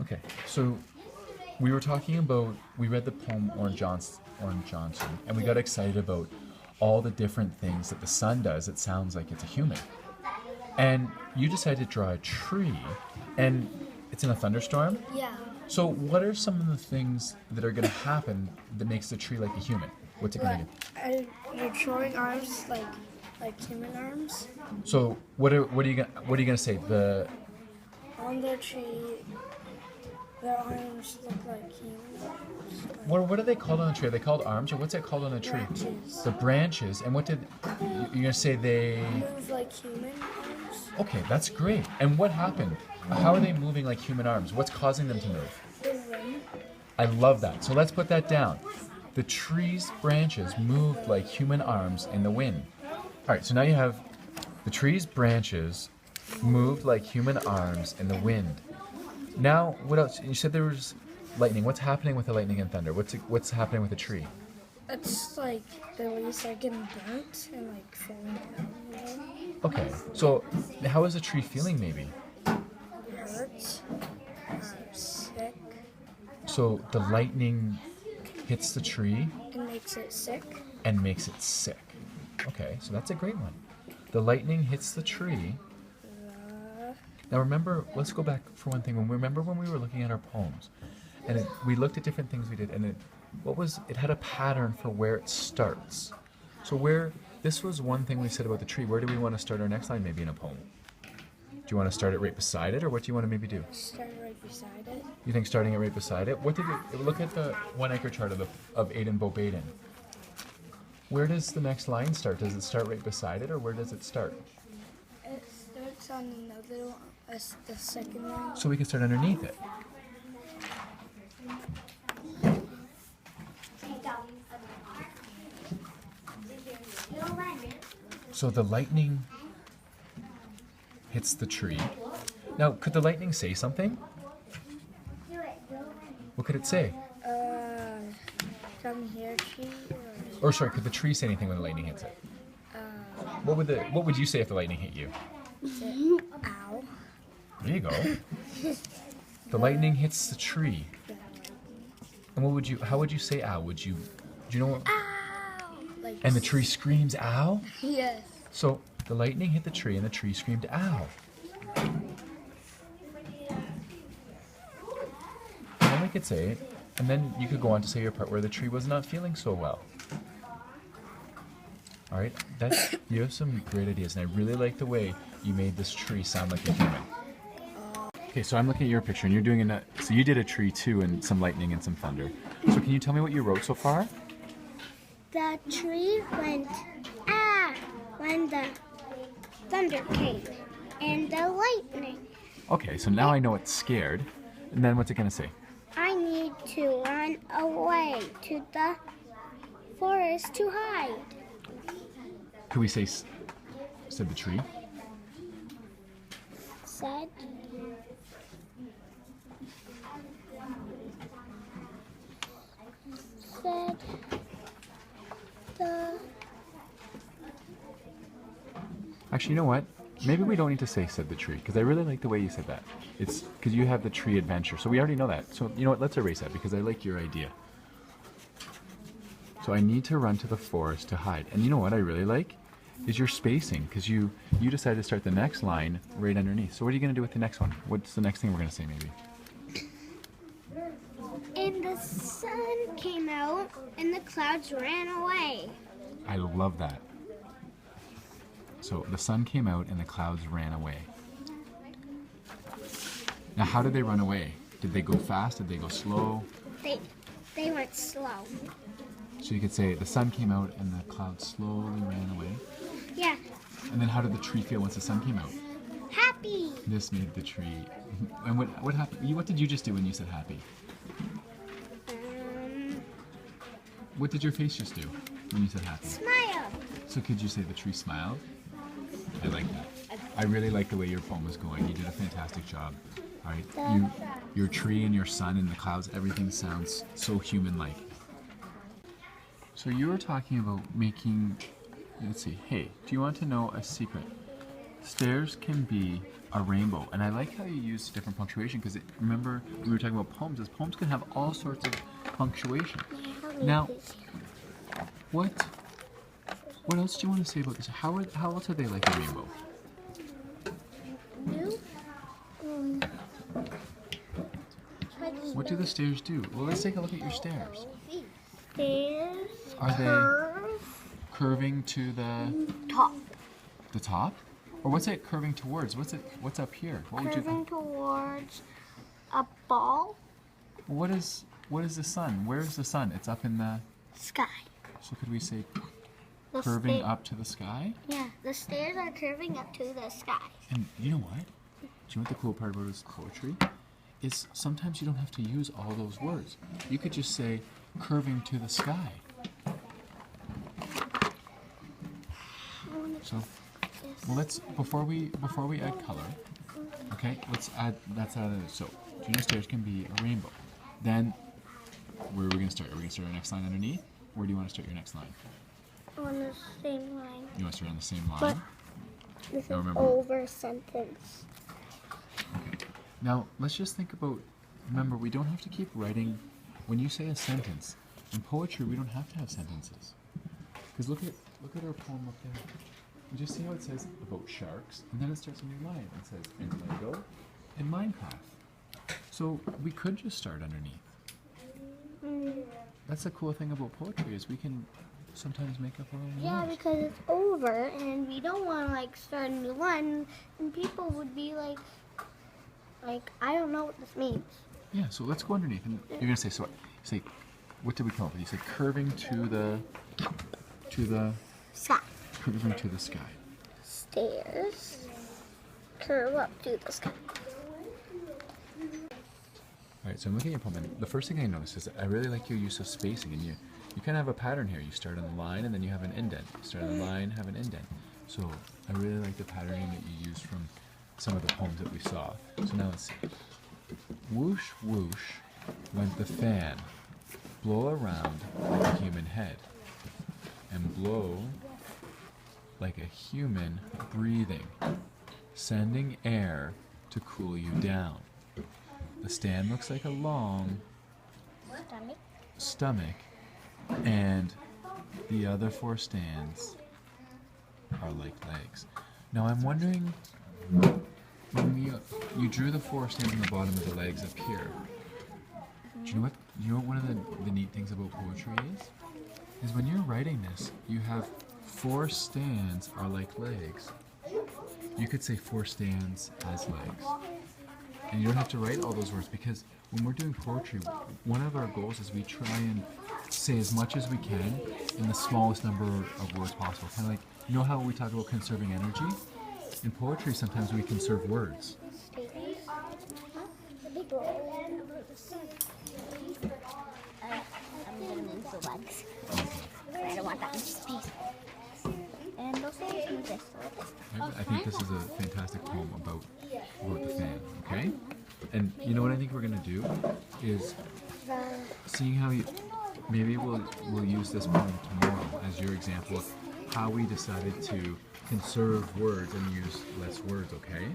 Okay, so we were talking about, we read the poem Orange Johnson, and we got excited about all the different things that the sun does. It sounds like it's a human. And you decided to draw a tree, and it's in a thunderstorm? Yeah. So what are some of the things that are going to happen that makes the tree like a human? What's it going to do? You're drawing arms like human arms. So what are you gonna say? On the tree, the arms look like human arms. What are they called on the tree? Are they called arms, or what's it called on the tree? Branches. The branches. And what did you're gonna say they Move like human arms. Okay, that's great. And what happened? How are they moving like human arms? What's causing them to move? The wind. I love that. So let's put that down. The tree's branches moved like human arms in the wind. All right, so now you have the tree's branches moved like human arms in the wind. Now, what else? You said there was lightning. What's happening with the lightning and thunder? What's happening with the tree? It's like the leaves are getting burnt and like falling down. You know? Okay, so how is the tree feeling maybe? It hurts. I'm sick. So the lightning hits the tree It makes it sick. and makes it sick. Okay, so that's a great one. The lightning hits the tree. Now remember, let's go back for one thing. Remember when we were looking at our poems, and we looked at different things we did, and it had a pattern for where it starts. So this was one thing we said about the tree. Where do we want to start our next line maybe in a poem? Do you want to start it right beside it, or what do you want to maybe do? Start right beside it. You think starting it right beside it? Look at the one anchor chart of Aiden Bobaden. Where does the next line start? Does it start right beside it, or where does it start? It starts on another one, the second one. So we can start underneath it. So the lightning hits the tree. Now, could the lightning say something? What could it say? Come here, tree. Or sorry, could the tree say anything when the lightning hits it? What would you say if the lightning hit you? Ow. There you go. The lightning hits the tree. And how would you say ow? Do you know what? Ow. Like. And the tree screams ow? Yes. So the lightning hit the tree and the tree screamed ow. And then we could say it, and then you could go on to say your part where the tree was not feeling so well. All right, you have some great ideas, and I really like the way you made this tree sound like a human. Okay, so I'm looking at your picture, and you're doing so you did a tree too, and some lightning and some thunder. So can you tell me what you wrote so far? The tree went when the thunder came and the lightning. Okay, so now I know it's scared. And then what's it gonna say? I need to run away to the forest to hide. Could we say, said the tree? Said the. Actually, you know what? Maybe we don't need to say said the tree, because I really like the way you said that. It's because you have the tree adventure, so we already know that. So you know what? Let's erase that, because I like your idea. So I need to run to the forest to hide. And you know what I really like? Is your spacing, because you decided to start the next line right underneath. So what are you going to do with the next one? What's the next thing we're going to say maybe? And the sun came out and the clouds ran away. I love that. So the sun came out and the clouds ran away. Now how did they run away? Did they go fast? Did they go slow? They went slow. So you could say the sun came out and the clouds slowly ran away. Yeah. And then how did the tree feel once the sun came out? Happy. This made the tree. And what happened? What did you just do when you said happy? What did your face just do when you said happy? Smile. So could you say the tree smiled? I like that. I really like the way your poem was going. You did a fantastic job. All right, your tree and your sun and the clouds, everything sounds so human-like. So you were talking about making, let's see, hey, do you want to know a secret? Stairs can be a rainbow. And I like how you use different punctuation because remember we were talking about poems. As poems can have all sorts of punctuation. Now, what else do you want to say about this? How else are they like a rainbow? What do the stairs do? Well, let's take a look at your stairs. Stairs. Are they curving to the Top. the top? Or what's it curving towards? What's up here? What would you Curving towards a ball. What is the sun? Where's the sun? It's up in the Sky. So could we say The curving up to the sky? Yeah, the stairs are curving up to the sky. And you know what? Do you know what the cool part about his poetry? Is sometimes you don't have to use all those words. You could just say curving to the sky. So, well, let's before we add color, okay? Let's add so. Do you know stairs can be a rainbow? Then, where are we gonna start? Are we gonna start our next line underneath? Where do you want to start your next line? On the same line. You want to start on the same line? But this Now is remember. over sentence. Okay. Now let's just think about. Remember, we don't have to keep writing. When you say a sentence in poetry, we don't have to have sentences. Because look at our poem up there. You just see how it says about sharks, and then it starts a new line. It says in Lego, in Minecraft. So we could just start underneath. That's the cool thing about poetry is we can sometimes make up our own Yeah, words. because it's over, and we don't want to like start a new line, and people would be like, I don't know what this means. Yeah, so let's go underneath, and you're gonna say so. Say, what did we come up with? You say curving to the Sky. curving to the sky. Stairs curve up to the sky. All right, so I'm looking at your poem, and the first thing I noticed is that I really like your use of spacing, and you kind of have a pattern here. You start on the line, and then you have an indent. You start on the line, have an indent. So I really like the patterning that you used from some of the poems that we saw. So now let's see. Whoosh, whoosh, went the fan, blow around like a human head, and blow like a human breathing, sending air to cool you down. The stand looks like a long stomach, and the other four stands are like legs. Now I'm wondering, when you drew the four stands on the bottom of the legs up here, do you know what one of the neat things about poetry is when you're writing this, you have four stands are like legs. You could say four stands as legs. And you don't have to write all those words because when we're doing poetry, one of our goals is we try and say as much as we can in the smallest number of words possible. Kind of like, you know how we talk about conserving energy? In poetry, sometimes we conserve words. I'm gonna move the legs. I don't want that much space. And those things move this. I think this is a fantastic poem about the fan, okay? And you know what I think we're gonna do is seeing how maybe we'll use this poem tomorrow as your example of how we decided to conserve words and use less words, okay?